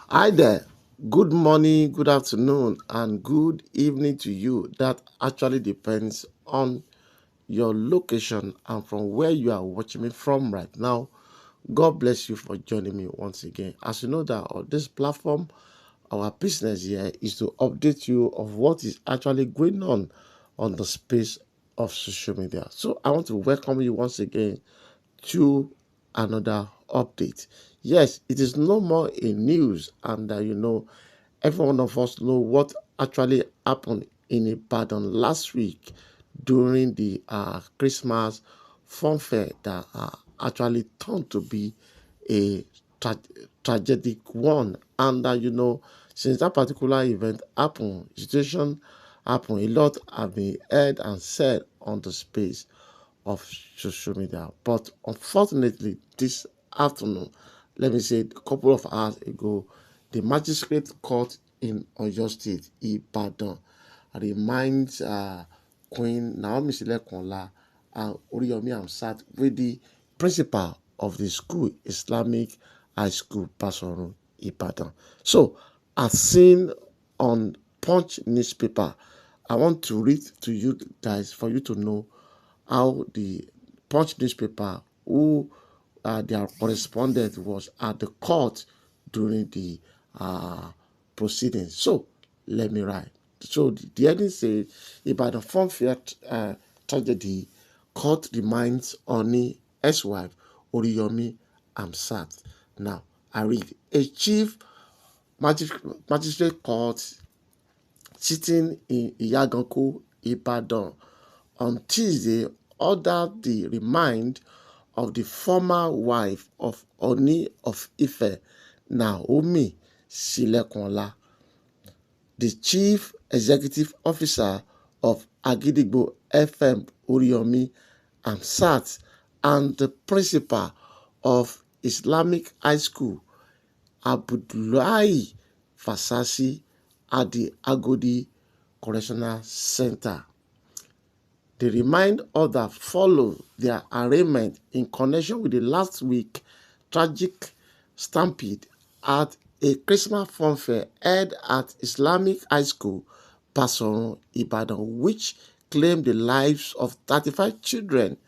Hi there. Good morning, good afternoon, and good evening to you. That actually depends on your location and from where you are watching me from right now. God bless you for joining me once again. As you know that on this platform, our business here is to update you of what is actually going on the space of social media. So I want to welcome you once again to another update. Yes, it is no more a news, and every one of us know what actually happened in Ibadan last week during the Christmas fun fair that actually turned to be a tra- tragic one. And since that particular event happened, situation happened, a lot have been heard and said on the space of social media. But unfortunately, this afternoon, let me say a couple of hours ago, the magistrate court in Oyo State, Ibadan, reminds Queen Naomi Silekunla and Oriyomi Amsat with the principal of the school, Islamic High School, Basoro, Ibadan. So, as seen on Punch newspaper, I want to read to you guys for you to know how the Punch newspaper, who their correspondent was at the court during the uh, proceedings. So let me write. So the heading says about the farm fair tragedy, court reminds Oni ex-wife Oriyomi Amsat. Now I read: a chief magistrate court sitting in Iyaganku, Ibadan, on Tuesday ordered the remand of the former wife of Oni of Ife, Naomi Silekunla, the chief executive officer of Agidigbo FM Oriyomi Amsat, and the principal of Islamic High School Abdullahi Fasasi at the Agodi Correctional Center. The remind order followed their arraignment in connection with the last week tragic stampede at a Christmas fun fair held at Islamic High School, Basoro, Ibadan, which claimed the lives of 35 children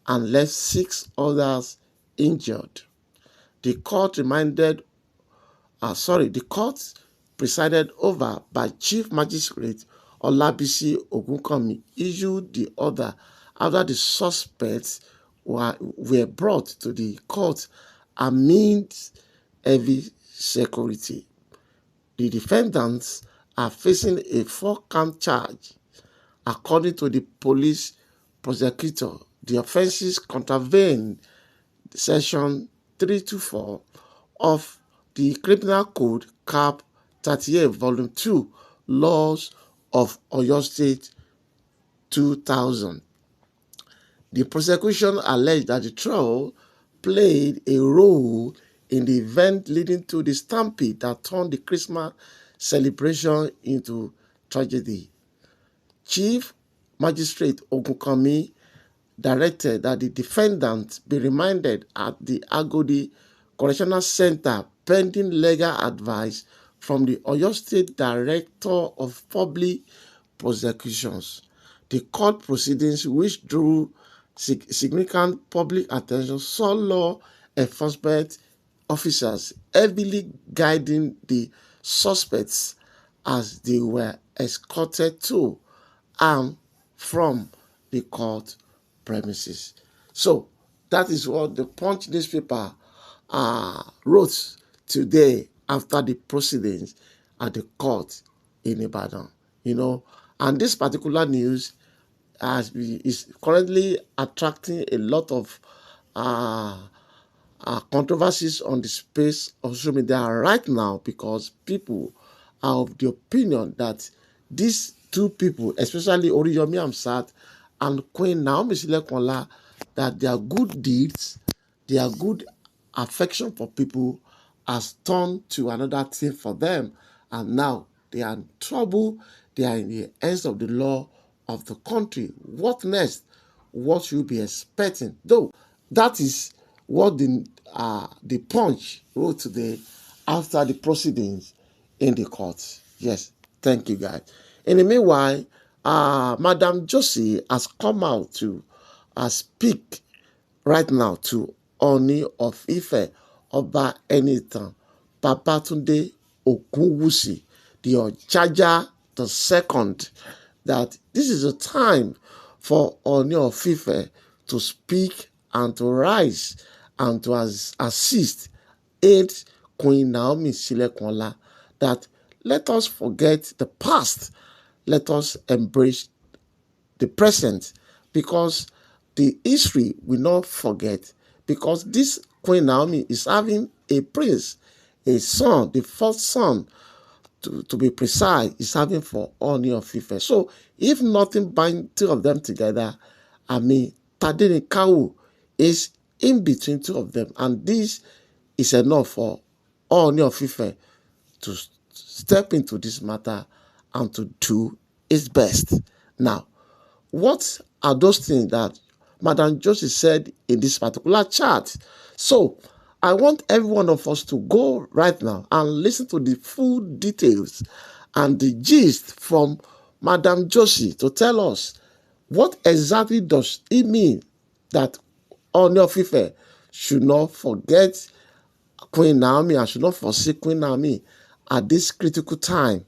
and left 6 others injured. The court the court presided over by Chief Magistrate Olabisi Ogunkanmi issued the order after the suspects were brought to the court amid heavy security. The defendants are facing a 4-count charge. According to the police prosecutor, the offenses contravene Section 324 of the Criminal Code Cap 38 Volume 2 Laws of Oyo State 2000. The prosecution alleged that the trial played a role in the event leading to the stampede that turned the Christmas celebration into tragedy. Chief Magistrate Ogunkanmi directed that the defendant be remanded at the Agodi Correctional Center pending legal advice from the Oyo State Director of Public Prosecutions. The court proceedings, which drew significant public attention, saw law enforcement officers heavily guiding the suspects as they were escorted to and from the court premises. So that is what the Punch newspaper wrote today after the proceedings at the court in Ibadan. And this particular news is currently attracting a lot of uh, controversies on the space of social media right now because people are of the opinion that these two people, especially Oriyomi Amsat and Queen Naomi Silekunla, that their good deeds, their good affection for people has turned to another thing for them. And now they are in trouble. They are in the hands of the law of the country. What next? What should you be expecting? Though that is what the Punch wrote today after the proceedings in the court. Yes, thank you, guys. In the meanwhile, Madam Josie has come out to speak right now to Oni of Ife, Oba Enitan, Babatunde Ogunwusi, the Ojaja the second, that this is a time for Oni of Ife to speak and to rise and to assist, aid Queen Naomi Silekunla, that let us forget the past, let us embrace the present, because the history will not forget, because this Queen Naomi is having a prince, a son, the fourth son, to be precise, is having for Ooni of Ife. So if nothing binds two of them together, I mean, Tadenikawo is in between two of them, and this is enough for Ooni of Ife to step into this matter and to do its best. Now, what are those things that Madam Josie said in this particular chat? So I want every one of us to go right now and listen to the full details and the gist from Madam Josie to tell us what exactly does it mean that Ooni of Ife should not forget Queen Naomi and should not forsake Queen Naomi at this critical time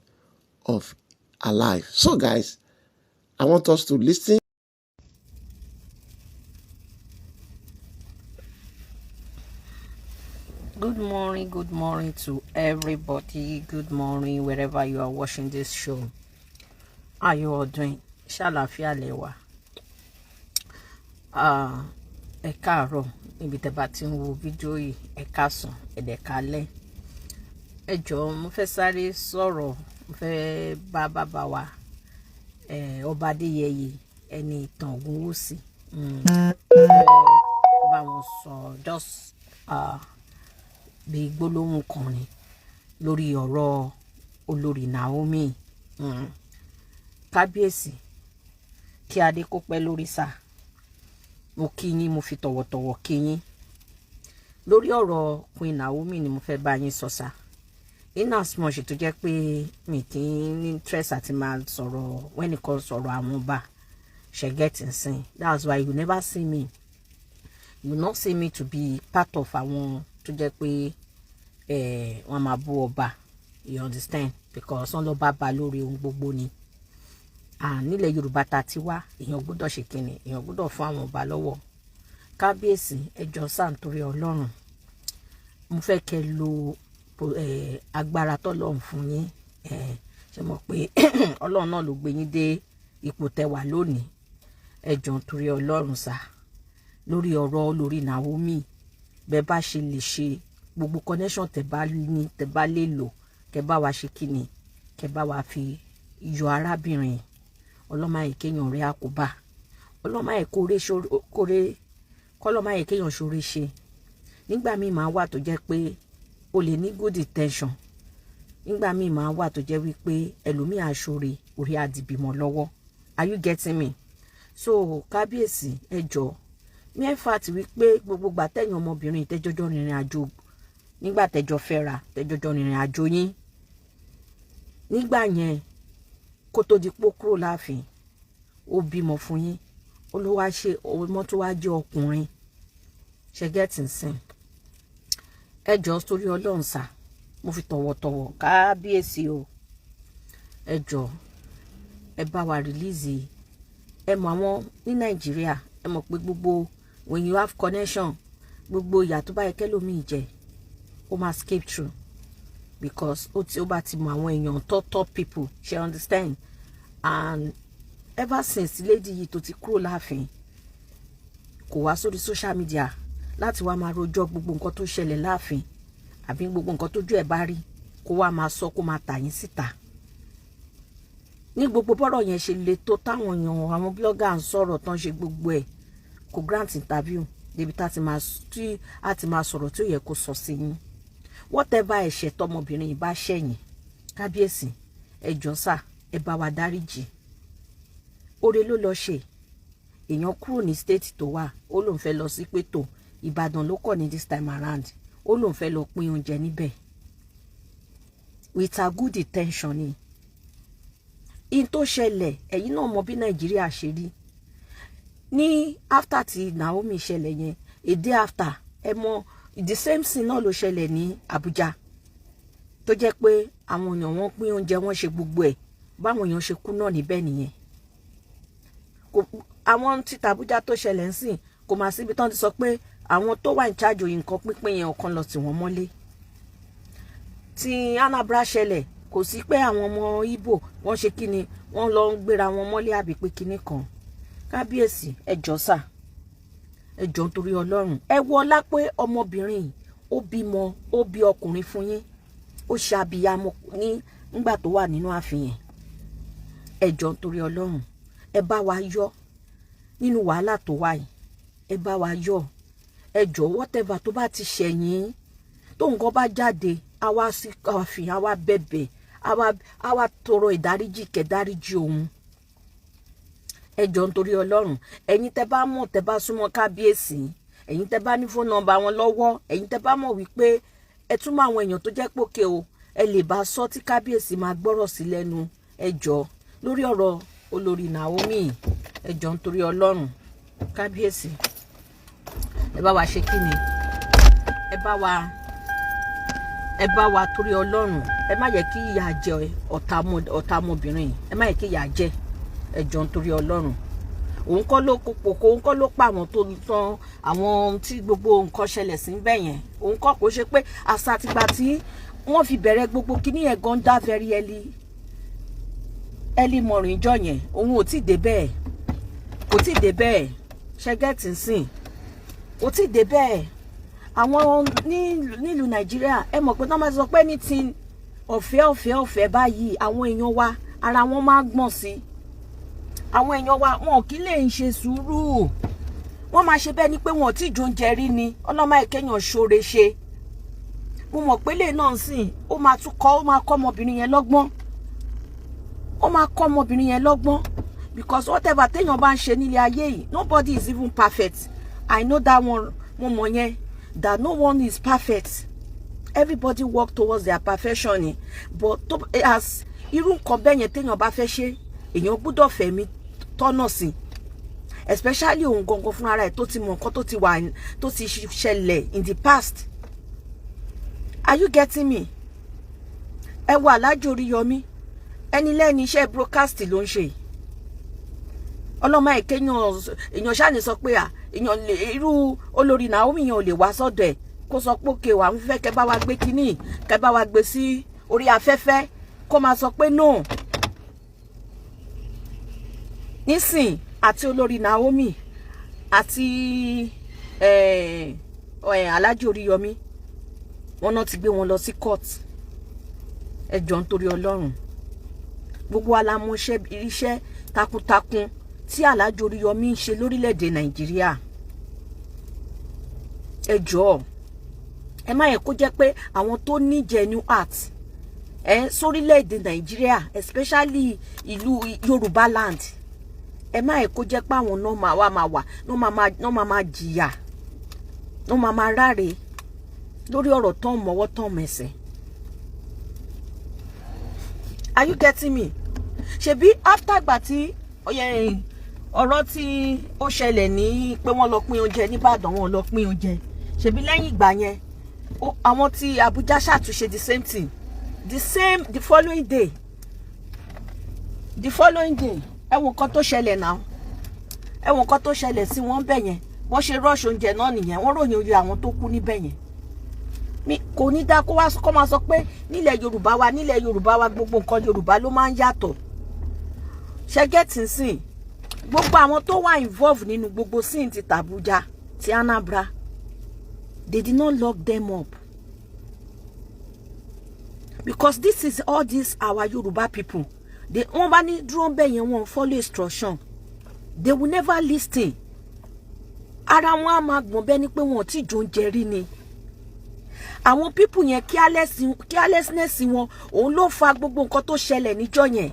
of her life. So guys, I want us to listen. Good morning to everybody. Good morning wherever you are watching this show. How you all doing? Ṣàlàáfíà lẹ wà. Ẹ káàárọ̀ níbi tẹ́ bá ti ń wo fídíò yìí, ẹ káàsán, ẹ dẹ̀ káalẹ́. Ẹ jọ̀ọ́ mo fẹ́ sáré sọ̀rọ̀, mo fẹ́ bá bàbá wa Ọba Adéyẹyè Ẹniìtàn Ògúnwùsì. Bá wọn sọ just bí gbólóhùn kan ni lórí ọ̀rọ̀ olórí Naomi. Kábíyèsí, kí adé kó pẹ́ lórí sà. Mo kí yín, mo fi tọ̀wọ̀tọ̀wọ̀ kí yín. Lórí ọ̀rọ̀ Queen Naomi ni mo fẹ́ bá yín sọ sà. In as much tó jẹ́ pé mi kì í ní interest àti máa sọ̀rọ̀ when it comes sọ̀rọ̀ àwọn ọba ṣe get insane. That's why you never see me. You not see me to be part of àwọn tó jẹ́ pé wọ́n máa bú ọba. You understand? Because wọ́n lọ bá lórí ohun gbogbo ni. Nílẹ̀ Yorùbá ta ti wá, èèyàn gbọ́dọ̀ ṣe kíni, èèyàn gbọ́dọ̀ fún àwọn ọba lọ́wọ́. Kábíyèsí, ẹ jọ̀ọ́ sà nítorí Ọlọ́run. Mo fẹ́ kẹ́ lo agbára tọ́lọ́run fún yín. Ṣé mọ̀ pé Ọlọ́run náà ló gbé yín dé ipò tẹ́wà lónìí. Ẹ jọ̀ọ́ nítorí Ọlọ́run sà. Lórí ọ̀rọ̀ olórí Naomi, bẹ́ẹ̀ bá ṣe lè ṣe gbogbo connection tẹ́ bá ní, tẹ́ bá lè lò, kẹ́ bá wa ṣe kíni, kẹ́ bá wa fi yọ arábìnrin. Ọlọ́mọ yìí kéèyàn rí àkóbá. Ọlọ́mọ yìí kọ́lọ́mọ yìí kéèyàn ṣoore ṣe. Nígbà míì máa wà tó jẹ́ pé o lè ní good intention. Nígbà míì máa wà tó jẹ́ wípé ẹlòmíì aṣoore orí adìbímọ lọ́wọ́. Are you getting me? So kábíyèsí, ẹ jọ̀ọ́. Mẹ́fà ti wípé gbogbo gbà tẹ̀yìn ọmọbìnrin tẹ́jọ́jọ́ rìnrìn àjò, nígbà tẹ́jọ́ fẹ́ra tẹ́jọ́jọ́ rìnrìn àjò yín. Nígbà yẹn kó tó di pó kúrò láàfin, ó bímọ fún yín. Olúwa ṣe ọmọ tó wá jẹ́ ọkùnrin. Ṣe get insane. Ẹ jọ̀ọ́ torí Ọlọ́run sà, mo fi tọ̀wọ̀tọ̀wọ̀ kábíyèsí o. Ẹ jọ̀ọ́ ẹ bá wa release. Ẹ mọ̀ àwọn ní Nàìjíríà, ẹ mọ̀ pé gbogbo when you have connection, gbogbo ìyà tó bá yẹ kẹ́lòmíì jẹ, ó máa skip through. Because ó bá ti mọ àwọn èèyàn top people, she understand. And ever since lady yìí tó ti kúrò láàfin, kò wá sórí social media láti wá máa rojọ́ gbogbo nǹkan tó ṣẹlẹ̀ láàfin àbí gbogbo nǹkan tójú ẹ̀ bá rí, kó wá máa sọ, kó máa tà yín síta. Ní gbogbo bọ́rọ̀ yẹn ṣe le tó táwọn èèyàn àwọn blogger ń sọ̀rọ̀ tán ṣe gbogbo ẹ̀, kò grant interview débi tá a ti máa sọ̀rọ̀ tí ó yẹ kó sọ sí yín. Whatever ẹ̀ṣẹ̀ tọmọbìnrin yìí bá ṣẹ̀yìn, kábíyèsí, ẹ jọ̀ọ́ sà, ẹ bá wa dáríjì. Oore ló lọ ṣe. Èèyàn kúrò ní state tó wà, ó lóun fẹ́ lọ sí Pétò, Ìbàdàn ló kọ̀ ní this time around, ó lóun fẹ́ lọ pín oúnjẹ níbẹ̀. with a good intention ni. In tó ṣẹlẹ̀ ẹ̀yin náà mọ̀ bí Nàìjíríà ṣe rí. Ní after ti Naomi ṣẹlẹ̀ yẹn, a day after, ẹ mọ̀ the same thing náà ló ṣẹlẹ̀ ní Abuja. Tó jẹ́ pé àwọn èèyàn wọ́n pín oúnjẹ, wọ́n ṣe gbogbo ẹ̀. Báwọn èèyàn ṣe kú náà níbẹ̀ nìyẹn. Àwọn tí Abuja tó ṣẹlẹ̀ ń sìn kò máa síbi tán ti sọ pé àwọn tó wà in charge nǹkan pínpín yẹn ọ̀kan lọ tì wọ́n mọ́lé. Tí Anambra ṣẹlẹ̀ kò sí pé àwọn ọmọ Ìgbò wọ́n ṣe kíni wọ́n lọ ń gbéra wọn mọ́lé àbí pé kíní kan. Kábíyèsí ẹ jọ̀ọ́ sà, ẹ jọ̀ọ́ nítorí Ọlọ́run, ẹ wo ọlá pé ọmọbìnrin ó bímọ, ó bí ọkùnrin fún yín, ó ṣe abiyamọ ní nígbà tó wà nínú ààfin yẹn. Ẹ jọ̀ọ́ nítorí Ọlọ́run, ẹ bá wa yọ nínú wàhálà tó wà yìí, ẹ bá wa yọ. Ẹ jọ̀ọ́ whatever tó bá ti ṣẹ̀yìn, tó nǹkan bá jáde, àwa sí ààfin, àwa bẹ̀bẹ̀, àwa tọrọ ìdáríjì kẹdáríjì òun. Ẹ jọ̀ọ́ nítorí Ọlọ́run, ẹ̀yin tẹ́ bá mọ̀, tẹ́ bá súnmọ́ kábíyèsí, ẹ̀yin tẹ́ bá ní phone number wọn lọ́wọ́, ẹ̀yin tẹ́ bá mọ̀ wípé ẹ tún mọ àwọn èèyàn tó jẹ́ pòkè o, ẹ lè bá sọ tí kábíyèsí máa gbọ́rọ̀ sí lẹ́nu. Ẹ jọ̀ọ́ lórí ọ̀rọ̀ olórí Naomi, ẹ jọ̀ọ́ nítorí Ọlọ́run, kábíyèsí ẹ bá wa ṣe kíni, ẹ bá wa torí Ọlọ́run, ẹ má yẹ kí ìyà jẹ ọ̀tá ọmọbìnrin, ẹ má yẹ kí ìyà jẹ, ẹ jọ̀ọ́ nítorí Ọlọ́run. Òun kọ́ ló kókó, òun kọ́ ló pa àwọn tó tán àwọn tí gbogbo nǹkan ṣẹlẹ̀ sí ń bẹ̀ yẹn. Òun kọ́ kò ṣe pé àṣà àtìgbà tí wọ́n fi bẹ̀rẹ̀ gbogbo kíní yẹn gan dá very early morning ìjọ yẹn, òun ò tí ì dé bẹ́ẹ̀, kò tí ì dé bẹ́ẹ̀, ṣẹ́gẹ́tì sìn, kò tí ì dé bẹ́ẹ̀. Àwọn nílùú Nàìjíríà ẹ mọ̀ pé tí wọ́n máa sọ pé ní ti ọ̀fẹ́ báyìí, àwọn èèyàn wa ara wọn máa gbọ̀n sí. Àwọn èèyàn wa wọn kì í lè ń ṣe sùúrù, wọ́n máa ṣe bẹ́ẹ̀ ni pé wọn ò tí ì jóúnjẹ rí ni. Ọlọ́mọ ìkẹyàn ṣoore ṣe. Mo mọ̀ pé lè náà sìn ó máa kọ́ ọmọbìnrin yẹn lọ́gbọ́n, ó máa kọ́ ọmọbìnrin yẹn lọ́gbọ́n, because whatever téèyàn bá ń ṣe nílé ayé yìí, nobody is even perfect. I know that one. Mo mọ̀ yẹn, that no one is perfect. Everybody work towards their perfection. But as irú nǹkan bẹ́ẹ̀ yẹn téèyàn bá fẹ́ ṣe, èèyàn gbọ́dọ̀ fẹ̀mí tọ́nà sí, especially òun gangan fúnra rẹ̀ tó ti mọ nǹkan tó ti ṣẹlẹ̀ in the past. Are you getting me? Ẹ wo Alhaji Oríyọmí, ẹni lẹ́ni iṣẹ́ broadcast ló ń ṣe. Ọlọ́mọ èèyàn ṣáàní sọ pé èèyàn lè irú olórí Naomi yẹn ò lè wá sọ́dọ̀ ẹ̀ kó sọ pé òkè wà ń fẹ́ kẹ́ bá wa gbé kínní, kẹ́ bá wa gbé sí orí afẹ́fẹ́, kó máa sọ pé no. Nísìn àti olórí Naomi àti Alhaji Oríyọmí, wọ́n náà ti gbé wọn lọ sí court. Ẹ jọ̀ọ́ nítorí Ọlọ́run, gbogbo wa la mọ̀ iṣẹ́ takuntakun tí Alhaji Oríyọmí ń ṣe lórílẹ̀‐èdè Nàìjíríà. Ẹ jọ̀ọ́ ẹ má yẹ kó jẹ́ pé àwọn tó ní genuine heart sórílẹ̀‐èdè Nàìjíríà, especially ìlú Yorùbá land, ẹ má yẹ kó jẹ́ pé àwọn náà máa jìyà, náà máa ráre lórí ọ̀rọ̀ tán mọ́wọ́ tán mẹsẹ̀. Are you getting me? Ṣebí after gbà tí ọ̀rọ̀ tí ó ṣẹlẹ̀ ní pé wọ́n lọ pín oúnjẹ nìbàdàn, wọ́n lọ pín oúnjẹ, ṣebí lẹ́yìn ìgbà yẹn àwọn tí Abuja ṣàtúnṣe the same thing, the following day ẹ wo nǹkan tó ṣẹlẹ̀ náà, ẹ wo nǹkan tó ṣẹlẹ̀ sí wọn bẹ̀ yẹn, wọ́n ṣe rush oúnjẹ náà nìyẹn, wọ́n ròyìn oye àwọn tó kú níbẹ̀ yẹn. Kò ní dá kó máa sọ pé nílẹ̀ Yorùbá wa gbogbo nǹkan Yorùbá ló máa ń yàtọ̀. Ṣẹ́gẹ́tì sìn, gbogbo àwọn tó wà involve nínú gbogbo sin ti Abuja ti Anambra, they did not lock them up, because this is all this our Yoruba people. Wọ́n bá ní dúró bẹ́ẹ̀ yẹn, wọ́n follow instruction, they will never listen. Ara wọn á máa gbọ̀n bẹ́ẹ̀ ni pé wọn ò tí jóúnjẹ rí ni. Àwọn people yẹn carelessness wọn òun ló fa gbogbo nǹkan tó ṣẹlẹ̀ níjọ́ yẹn.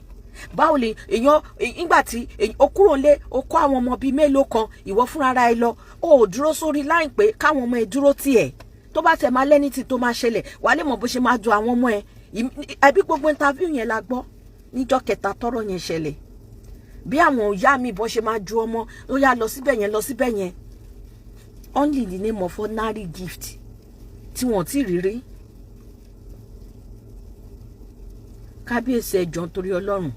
Báwo lè èèyàn nígbà tí ó kúrò nílé, ó kó àwọn ọmọ bíi mélòó kan, ìwọ fúnra ẹ lọ, ó dúró sórí line pé káwọn ọmọ ẹ dúró tiẹ̀, tó bá tẹ̀ máa lẹ́ni tí tó máa ṣẹlẹ̀, wà lè mọ̀ bó ṣe máa jọ àwọn ọmọ ẹ. àbí gbogbo interview yẹn la gbọ́ níjọ́ kẹta tọ́rọ̀ yẹn ṣẹlẹ̀ bí àwọn ìyá mi bọ́ ṣe máa ju ọmọ ó yá lọ síbẹ̀ yẹn only in the name of ordinary gift tí wọ́n ti rírí. Kábíyèsí ẹ jọ̀ọ́ nítorí Ọlọ́run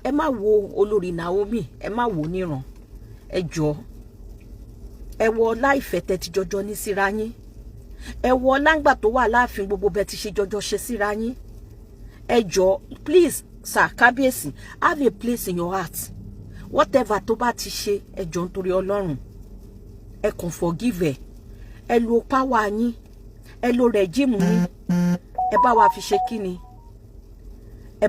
ẹ má wo olórí Naomi ẹ má wo níran ẹ jọ̀ọ́ ẹ wọ ọlá ìfẹ́ tẹ́ ti jọjọ ní síra yín ẹ wọ ọláǹgbà tó wà láàfin gbogbo bẹ́ẹ̀ ti ṣe jọjọ ṣe síra yín ẹ jọ̀ọ́ please sir Kábíyèsí have a place in your heart whatever tó bá ti ṣe ẹ jọ̀ọ́ nítorí Ọlọ́run ẹ kàn forgive ẹ lo power yín ẹ lo regime yín ẹ bá wa fi ṣe kíni ẹ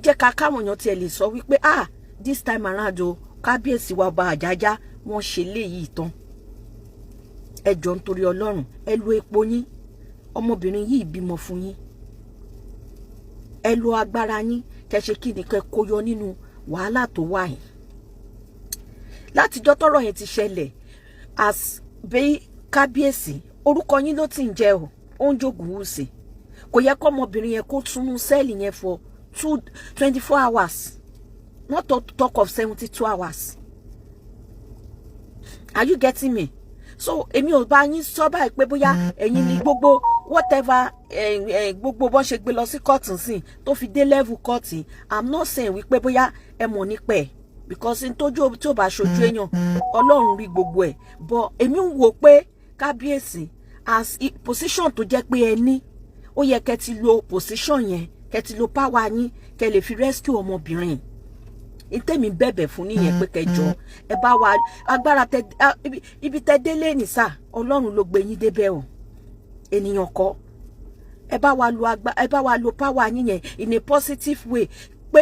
jẹ́ ká káwọn èèyàn tiẹ̀ lè sọ wípé this time around o Kábíyèsí wa Ọba Àjájá wọ́n ṣe léyìí tán ẹ jọ̀ọ́ nítorí Ọlọ́run ẹ lo epo yín ọmọbìnrin yìí bímọ fún yín ẹ lo agbára yín kẹ́ ṣe kíni kẹ́ kó yọ nínú wàhálà tó wà yìí látijọ́ tọ́rọ̀ yẹn ti ṣẹlẹ̀ as bí Kábíyèsí orúkọ yín ló ti ń jẹ́ o ó ń jogun wùsì kò yẹ kó ọmọbìnrin yẹn kó túnú sẹ́ẹ̀lì yẹn for 24 hours not to talk of 72 hours are you getting me so èmi ò bá yín sọ báyìí pé bóyá ẹ̀yin ni gbogbo whatever gbogbo bọ́n ṣe gbé lọ sí kóòtù sí tó fi dé level kóòtù I'm not saying wípé bóyá ẹ mọ̀ nípa ẹ̀ because n tójú tí ò bá ṣojú èèyàn Ọlọ́run rí gbogbo ẹ̀ but èmi ń wò pé Kábíyèsí as position tó jẹ́ pé ẹ ní ó yẹ kẹ́ ti lo position yẹn kẹ́ ti lo power yín kẹ́ lè fi rescue ọmọbìnrin ìtẹ́mi bẹ̀bẹ̀ fún nìyẹn pé kẹjọ ẹ bá wa agbára ibi tẹ́ délé ní sà Ọlọ́run ló gbé yín débẹ̀ o ènìyàn kọ́ ẹ bá wa lo power yín yẹn in a positive way pé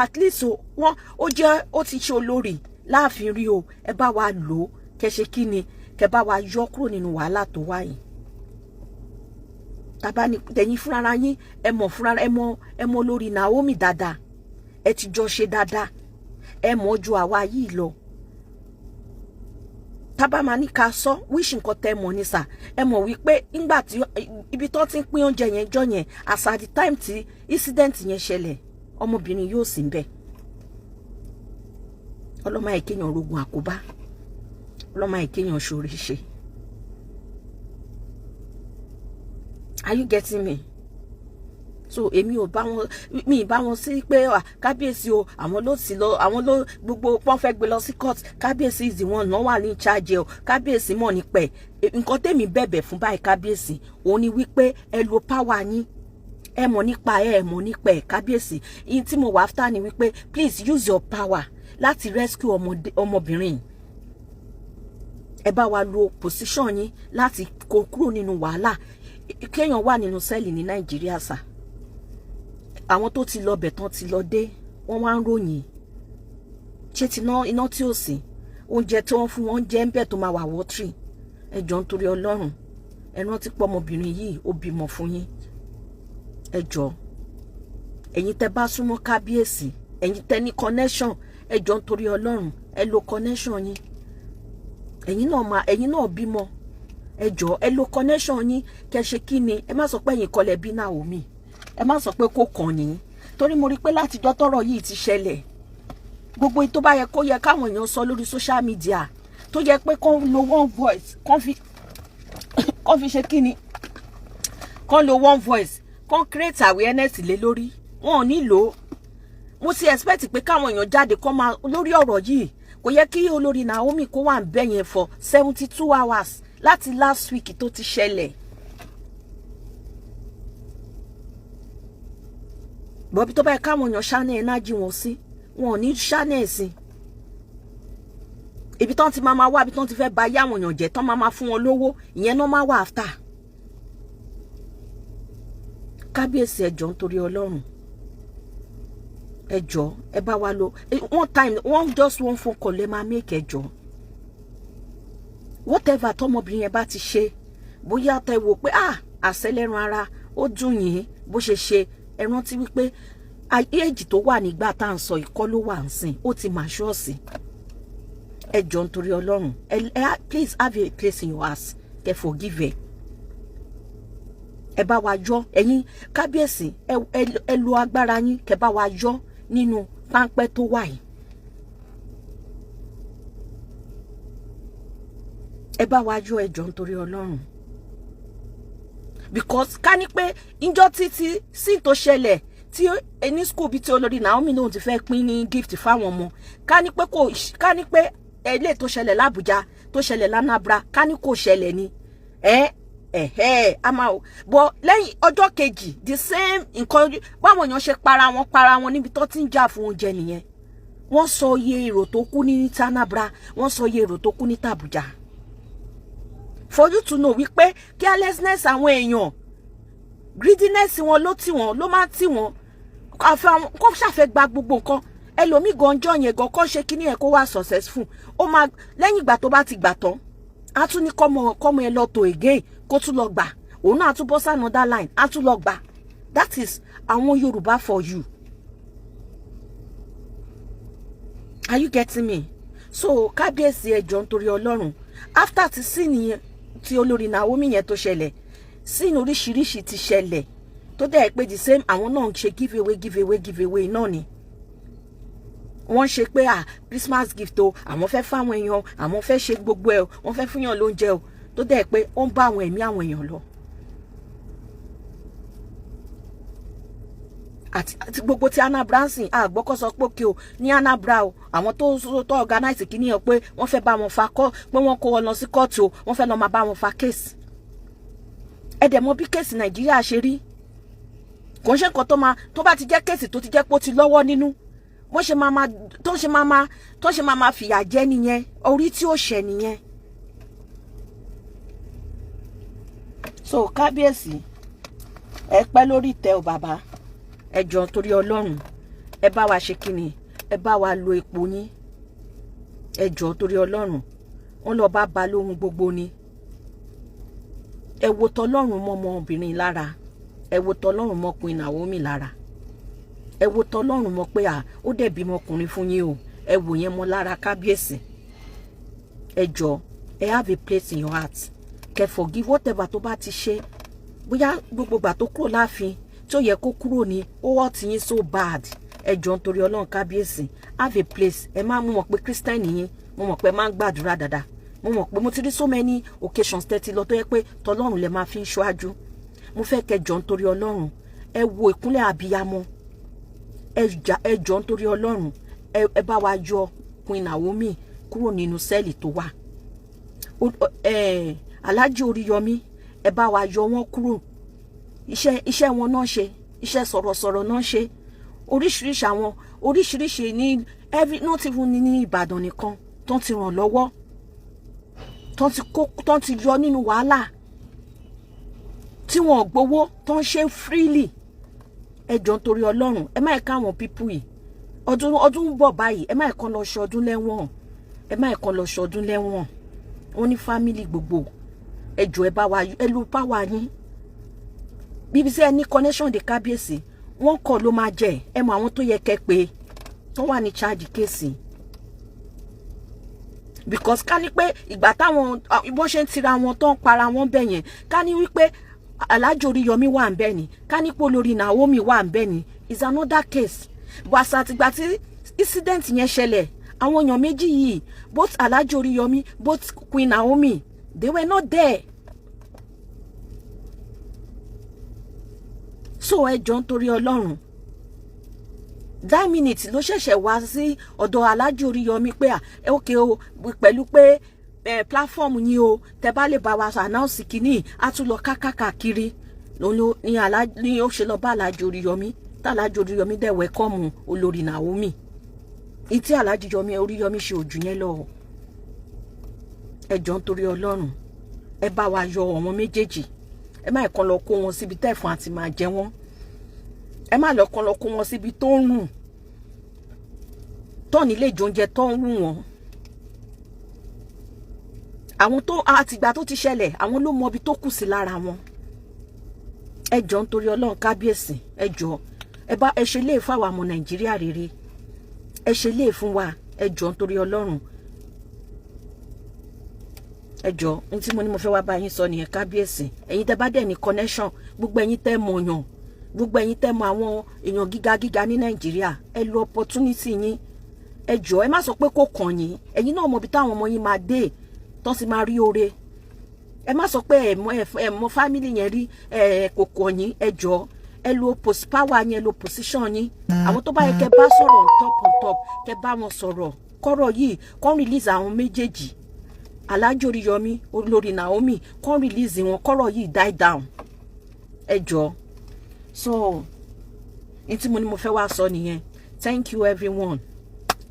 at least wọ́n ó ti ṣe olórí láàfin rí o ẹ bá wa lò ó kẹ́ ṣe kí ni kẹ́ bá wa yọ kúrò nínú wàhálà tó wà yìí tàbá ní tẹ̀yìn fúnra yín ẹ mọ̀ lórí Naomi dáadáa ẹ ti jọ ṣe dáadáa ẹ mọ̀ ju àwa yìí lọ tábà máa ní ká sọ wíṣì nǹkan tẹ́ mọ̀ ní sà ẹ mọ̀ wípé nígbà tí ibi tó ti ń pín oúnjẹ yẹn jọ yẹn as at the time tí incident yẹn ṣẹlẹ̀ ọmọbìnrin yóò sì ń bẹ̀ ọlọ́mọ àìkéyàn rogun àkóbá ọlọ́mọ àìkéyàn ṣorí ṣe. Are you getting me? So èmi ò bá wọn mi bá wọn sí pé Kábíyèsí o àwọn ló gbogbo pọ́n fẹ́ gbé lọ sí court Kábíyèsí is the one náà wà ní charge o Kábíyèsí mọ̀ nípa ẹ̀ nǹkan tèmi bẹ̀bẹ̀ fún báyìí Kábíyèsí òun ni wípé ẹ lo power yín ẹ mọ̀ nípa ẹ̀ Kábíyèsí yín tí mo wà after ni wípé please use your power láti rescue ọmọbìnrin ẹ bá wa lo position yín láti kó kúrò nínú wàhálà kéèyàn wà nínú sẹ́ẹ̀lì ní Nàìjíríà sà àwọn tó ti lọ bẹ̀ tán ti lọ dé wọ́n wá ń ròyìn ṣé ti iná tí ò sí oúnjẹ tí wọ́n fún wọn jẹ́ ń bẹ̀ tó máa wà wọ́tírì ẹ jọ̀ọ́ nítorí Ọlọ́run ẹ rántí pé ọmọbìnrin yìí ó bímọ fún yín ẹ jọ̀ọ́ ẹ̀yin tẹ́ bá súnmọ́ Kábíyèsí ẹ̀yin tẹ́ ní connection ẹ jọ̀ọ́ nítorí Ọlọ́run ẹ lo connection yín ẹ̀yin náà bímọ ẹ jọ̀ọ́ ẹ lo connection yín kẹ́ ṣe kí ni ẹ má sọ pé ẹ̀yin kọ́lẹ̀ bí Naomi ẹ má sọ pé kò kàn yín torí mo rí pé látijọ́ tọ́rọ̀ yìí ti ṣẹlẹ̀ gbogbo tó bá yẹ kó yẹ káwọn èèyàn sọ lórí social media tó yẹ pé kán lo one voice kán fi ṣe kí ni kán lo one voice kán create awareness lé lórí wọn ò ní lò ó mo ti expect pé káwọn èèyàn jáde kán máa lórí ọ̀rọ̀ yìí kò yẹ kí olórí Naomi kó wà ń bẹ̀ yẹn for 72 hours láti last week tó ti ṣẹlẹ̀ bọ́bí tó bá yẹ káwọn èèyàn ṣáná ẹ̀ náà jí wọn sí wọn ò ní ṣáná ẹ̀ sí ibi tán ti máa wá ibi tán ti fẹ́ ba yá àwọn èèyàn jẹ́ tán máa fún wọn lówó ìyẹn náà máa wà after Kábíyèsí ẹ jọ̀ọ́ nítorí Ọlọ́run ẹ jọ̀ọ́ ẹ bá wa lo one phone call lè máa make ẹ jọ̀ọ́ whatever tọmọbìnrin yẹn bá ti ṣe bóyá tẹ wò pé àṣẹlẹ́ran ara ó dùn yín bó ṣe ṣe ẹ rántí wípé èjì tó wà nígbà tá à ń sọ ìkọ́ ló wà ń sìn ó ti mà ṣọ́ọ̀ṣì ẹ jọ̀ọ́ nítorí Ọlọ́run please have a place in your heart kẹ́ forgive ẹ bá wa yọ, ẹ̀yin kábíyèsí ẹ lo agbára yín kẹ́ bá wa yọ nínú páńpẹ́ tó wà yìí. Ẹ bá wa yọ ẹjọ́ nítorí Ọlọ́run. Because ká ní pé ìjọ títí sí tó ṣẹlẹ̀ tí ẹni school bíi tí olórí Naomi náà ti fẹ́ pín ní gift fáwọn ọmọ, ká ní pé ilé tó ṣẹlẹ̀ l'Abuja tó ṣẹlẹ̀ l'Anambra ká ní kò ṣẹlẹ̀ ni a máa bọ lẹ́yìn ọjọ́ kejì the same nǹkan báwọn èèyàn ṣe para wọn níbi tó ti ń jà fún oúnjẹ nìyẹn. Wọ́n sọ iye èrò tó kú ní Anambra, wọ́n sọ iye èrò tó kú ní Abuja. For you to know wípé carelessness àwọn èèyàn, greediness wọn ló tì wọ́n, ló máa tì wọ́n kó ṣàfẹ́ gba gbogbo nǹkan. Ẹlòmíì ganjọ́ yẹn gan kó ṣe kíní ẹ̀ kó wá successful, ó máa lẹ́yìn ìgbà tó bá ti gbà tán á tún ní kọ́mọ ẹ lọ tó again kó tún lọ gbà, òun náà á tún bọ́ sí another line á tún lọ gbà. That is àwọn Yorùbá for you. Are you getting me? So kábíyèsí ẹjọ́ nítorí Ọlọ́run, after ti sí nìyẹn tí olórí Naomi yẹn tó ṣẹlẹ̀, sí oríṣiríṣi ti ṣẹlẹ̀ tó dẹ̀ pé the same àwọn náà ń ṣe giveaway náà ni. Wọ́n ṣe pé Christmas gift o, àwọn fẹ́ fáwọn èèyàn, àwọn fẹ́ ṣe gbogbo ẹ̀ o, wọ́n fẹ́ fúnyàn lóúnjẹ o, tó dẹ̀ pé ó ń bá àwọn ẹ̀mí àwọn èèyàn lọ. Àti gbogbo ti Anambra ń sìn àgbọ́kọ́ sọ pé kí o ní Anambra o, àwọn tó organize kìíní ẹ̀ pé wọ́n fẹ́ bá wọn fa kọ́ pé wọ́n kó wọn lọ sí kóòtù o, wọ́n fẹ́ lọ máa bá wọn fa case. Ẹ dẹ̀ mọ̀ bí case Nàìjíríà ṣe rí. Kò ń ṣe nǹkan tó bá ti jẹ́ case tó ti jẹ́ pé ó ti lọ́wọ́ nínú, wọ́n ṣe máa fìyà jẹ nìyẹn, orí tí ó ṣẹ nìyẹn. So kábíyèsí ẹ pẹ́ lórí tẹ o bàbá, ẹ jọ̀ọ́ torí Ọlọ́run ẹ bá wa ṣe kíni, ẹ bá wa lo epo yín, ẹ jọ̀ọ́ torí Ọlọ́run. Wọ́n lọ bá lóhun gbogbo ni. Ẹ wo tọlọ́run mọ́ ọmọbìnrin lára, ẹ wo tọlọ́run mọ́ Queen Naomi lára, ẹ wo tọlọ́run mọ́ pé ó dẹ̀ bímọ ọkùnrin fún yín o, ẹ wò yẹn mọ́ lára kábíyèsí. Ẹ jọ̀ọ́ ẹ have a place in your heart, kẹ́ forgive whatever tó bá ti ṣe, bóyá gbogbo ìgbà tó kúrò láàfin tí ó yẹ kó kúrò ní ó wọ́ ti yín so bad. Ẹ jọ̀ọ́ nítorí Ọlọ́run kábíyèsí, have a place. Ẹ máa mú mọ̀ pé Christian yín, mo mọ̀ pé máa ń gbàdúrà dáadáa, mo mọ̀ pé mo ti rí so many occasions tẹ́tí lọ tó yẹ pé tọlọ́run lẹ máa fi ń ṣáájú. Mo fẹ́ kẹ́ jọ̀ọ́ nítorí Ọlọ́run ẹ wo ìkúnlẹ̀ abiyamọ, ẹ jọ̀ọ́ nítorí Ọlọ́run ẹ bá wa yọ Queen Naomi kúrò nínú sẹ́ẹ̀lì tó wà. Alhaji Oríyọmí ẹ bá wa yọ wọ́n kúrò. Iṣẹ́ wọn náà ṣe, iṣẹ́ sọ̀rọ̀sọ̀rọ̀ náà ṣe, oríṣiríṣi ní not even ní Ìbàdàn nìkan tó ti ràn lọ́wọ́, tó ti yọ nínú wàhálà tí wọ́n gbowó tó ń ṣe freely. Ẹ jọ̀ọ́ nítorí Ọlọ́run ẹ má ká àwọn pípù yìí, ọdún ń bọ̀ báyìí, ẹ má kàn lọ ṣọdún lẹ́wọ̀n, ẹ má kàn lọ ṣọdún lẹ́wọ̀n. Wọ́n ní family gbogbo, ẹ jọ̀ọ́ ẹ bá wa ẹ lu power yín. BBC ẹ ní connection de kábíyèsí, wọ́n kọ́ ló máa jẹ, ẹ mọ àwọn tó yẹ kẹ́ pé tó wà ní charge case. Because ká ní pé ìgbà táwọn bó ṣe ń tira wọn tó ń para wọn bẹ̀ yẹn, ká ní wípé Alhaji Oríyọmí wà ń bẹ̀ ni, ká ní pé olórí Naomi wà ń bẹ̀ ni, is another case. Bàṣà àtìgbà tí incident yẹn ṣẹlẹ̀, àwọn èèyàn méjì yìí, both Alhaji Oríyọmí, both Queen Naomi, they were not there. So ẹ jọ̀ọ́ nítorí Ọlọ́run, 9 minutes ló ṣẹ̀ṣẹ̀ wá sí ọ̀dọ̀ Alhaji Oríyọmí pé okay o, pẹ̀lú pé platform yín o, tẹ́ bá lè bá wa announce kíní á tún lọ kákàkiri ní ó ṣe lọ bá Alhaji Oríyọmí, tá Alhaji Oríyọmí dẹ̀ welcome olórí Naomi. Ìtí Alhaji Oríyọmí ṣe ojú yẹn lọ. Ẹ jọ̀ọ́ nítorí Ọlọ́run ẹ bá wa yọ ọmọ méjèèjì, ẹ má kàn lọ kó wọn síbi tẹ́fọn àti máa jẹ wọ́n, ẹ má lọ kàn lọ kó wọn síbi tó ń rùn, tó nílé ìjọúnjẹ tó ń wù wọ́n. Àwọn tó àtìgbà tó ti ṣẹlẹ̀, àwọn ló mọ ibi tó kù sí lára wọn. Ẹ jọ̀ọ́ nítorí Ọlọ́run kábíyèsí, ẹ jọ̀ọ́ ẹ ṣe lè fún àwa ọmọ Nàìjíríà rere, ẹ ṣe lè fún wa, ẹ jọ̀ọ́ nítorí Ọlọ́run. ẹ jọ̀ọ́ n tí mo ní mo fẹ́ wá bá yín sọ nìyẹn kábíyèsí. Ẹ̀yin tẹ́ bá dẹ̀ ní connection, gbogbo ẹ̀yin tẹ́ mọ̀ yàn, gbogbo ẹ̀yin tẹ́ mọ̀ àwọn èèyàn gíga ní Nàìjíríà, ẹ lo opportunity yín. Ẹ jọ̀ọ́ ẹ má sọ pé kò kàn yín. Ẹ̀yin náà mọ̀ bí táwọn ọmọ yín máa dé tán sì máa rí oore. Ẹ má sọ pé ẹ mọ̀ family yẹn rí kò kàn yín. Ẹ jọ̀ọ́ ẹ lo power yín, ẹ lo position yín. Àwọn tó bá yẹ kẹ́ bá sọ̀rọ̀ on top kẹ́ bá wọn sọ̀rọ̀ kọ́rọ̀ yìí kọ́ release àwọn méjèèjì, Alhaji Oriyomi, Olórí Naomi, kọ́ release wọn kọ́rọ̀ yìí die down. Ẹ jọ̀ọ́. So n tí mo ní mo fẹ́ wá sọ nìyẹn. Thank you everyone.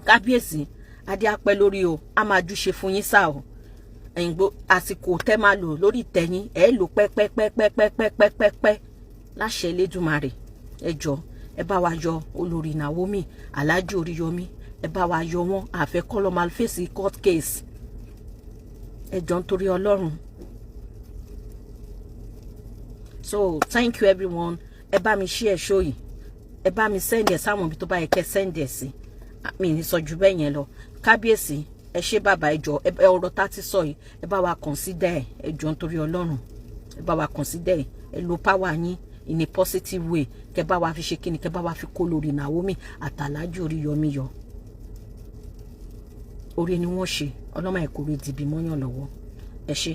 Kábíyèsí adé apẹ́ lórí o, a máa júṣe fún yín sá o. Ẹ̀yin gbọ́ àsìkò tẹ́ máa lò lórí tẹ̀yìn ẹ lò pẹ́pẹ́pẹ́pẹ́pẹ́pẹ́pẹ́ láṣẹ Elédùmarè. Ẹ jọ̀ọ́ ẹ bá wa yọ Olórí Naomi, Alhaji Oriyomi, ẹ bá wa yọ wọn. Àfẹ́ kọ́ lọ máa fèsì court case. Ẹ jọ̀ọ́ nítorí Ọlọ́run. So thank you everyone. Ẹ bá mi share show yìí, ẹ bá mi send ẹ sáwọn ibi tó bá yẹ kẹ́ send ẹ sí. Mi ní sọ jù bẹ́ẹ̀ yẹn lọ. Kábíyèsí ẹ ṣé bàbá, ẹ jọ̀ọ́ ọ̀rọ̀ tá ti sọ yìí ẹ bá wa consider ẹ jọ̀ọ́ nítorí Ọlọ́run. Ẹ bá wa consider ẹ lo power yín in a positive way. Kẹ́ bá wa fi ṣe kíni, kẹ́ bá wa fi kó Olórí Naomi àti Alhaji Oriyomi yọ. Oore ni wọ́n ṣe, ọlọ́mọ ẹ̀kọ́ rẹ̀ dìbì mọ́yàn lọ́wọ́. Ẹ ṣé.